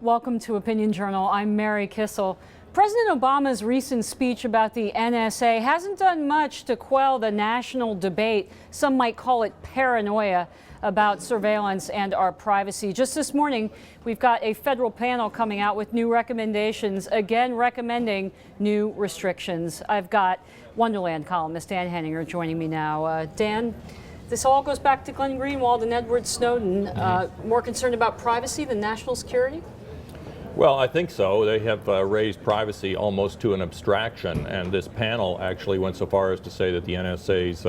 Welcome to Opinion Journal. I'm Mary Kissel. President Obama's recent speech about the NSA hasn't done much to quell the national debate. Some might call it paranoia about surveillance and our privacy. Just this morning, we've got a federal panel coming out with new recommendations, again recommending new restrictions. I've got Wonderland columnist Dan Henninger joining me now. Dan, this all goes back to Glenn Greenwald and Edward Snowden. More concerned about privacy than national security? Well, I think so. They have raised privacy almost to an abstraction, and this panel actually went so far as to say that the NSA's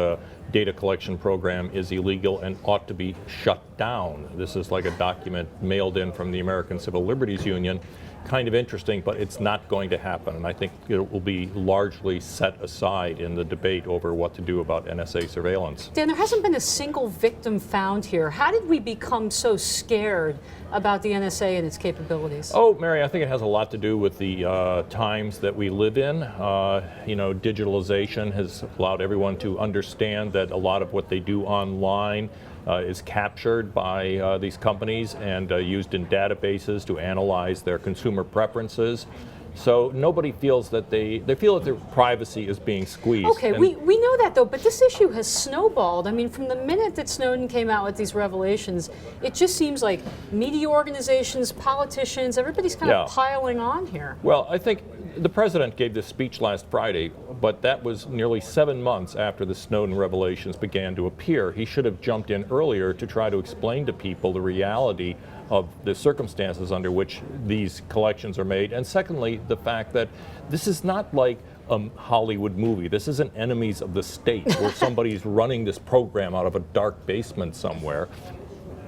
data collection program is illegal and ought to be shut down. This is like a document mailed in from the American Civil Liberties Union. Kind of interesting, but it's not going to happen, and I think it will be largely set aside in the debate over what to do about NSA surveillance. Dan, there hasn't been a single victim found here. How did we become so scared about the NSA and its capabilities? Oh, Mary, I think it has a lot to do with the times that we live in. Digitalization has allowed everyone to understand that a lot of what they do online is captured by these companies and used in databases to analyze their consumer preferences. So nobody feels that they feel that their privacy is being squeezed. Okay, we know that though, but this issue has snowballed. I mean, from the minute that Snowden came out with these revelations, it just seems like media organizations, politicians, everybody's kind of piling on here. Well, I think the president gave this speech last Friday, but that was nearly 7 months after the Snowden revelations began to appear. He should have jumped in earlier to try to explain to people the reality of the circumstances under which these collections are made. And secondly, the fact that this is not like a Hollywood movie. This isn't Enemies of the State where somebody's running this program out of a dark basement somewhere.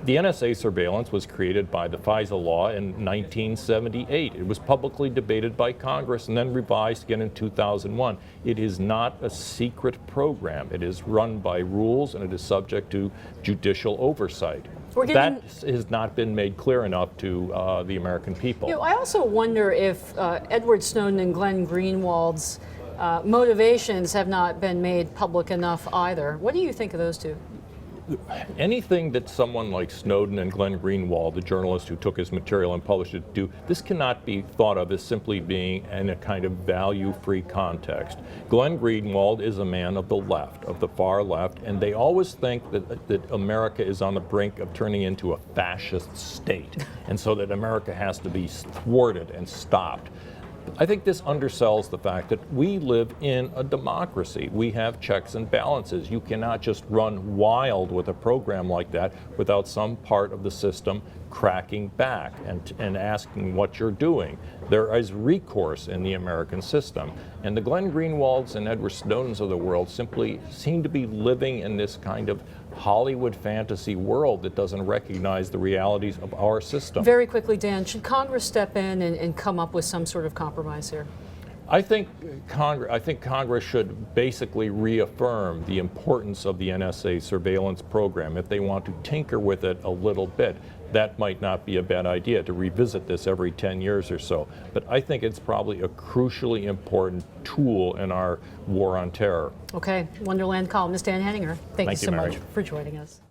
The NSA surveillance was created by the FISA law in 1978. It was publicly debated by Congress and then revised again in 2001. It is not a secret program. It is run by rules and it is subject to judicial oversight. That has not been made clear enough to the American people. You know, I also wonder if Edward Snowden and Glenn Greenwald's motivations have not been made public enough either. What do you think of those two? Anything that someone like Snowden and Glenn Greenwald, the journalist who took his material and published it, do, this cannot be thought of as simply being in a kind of value-free context. Glenn Greenwald is a man of the left, of the far left, and they always think that America is on the brink of turning into a fascist state, and so that America has to be thwarted and stopped. I think this undersells the fact that we live in a democracy. We have checks and balances. You cannot just run wild with a program like that without some part of the system cracking back and asking what you're doing. There is recourse in the American system. And the Glenn Greenwalds and Edward Snowdens of the world simply seem to be living in this kind of Hollywood fantasy world that doesn't recognize the realities of our system. Very quickly, Dan, should Congress step in and come up with some sort of compromise here? I think Congress should basically reaffirm the importance of the NSA surveillance program. If they want to tinker with it a little bit, that might not be a bad idea to revisit this every 10 years or so. But I think it's probably a crucially important tool in our war on terror. Okay, Wonderland columnist Dan Henninger, thank you so Mary. much for joining us.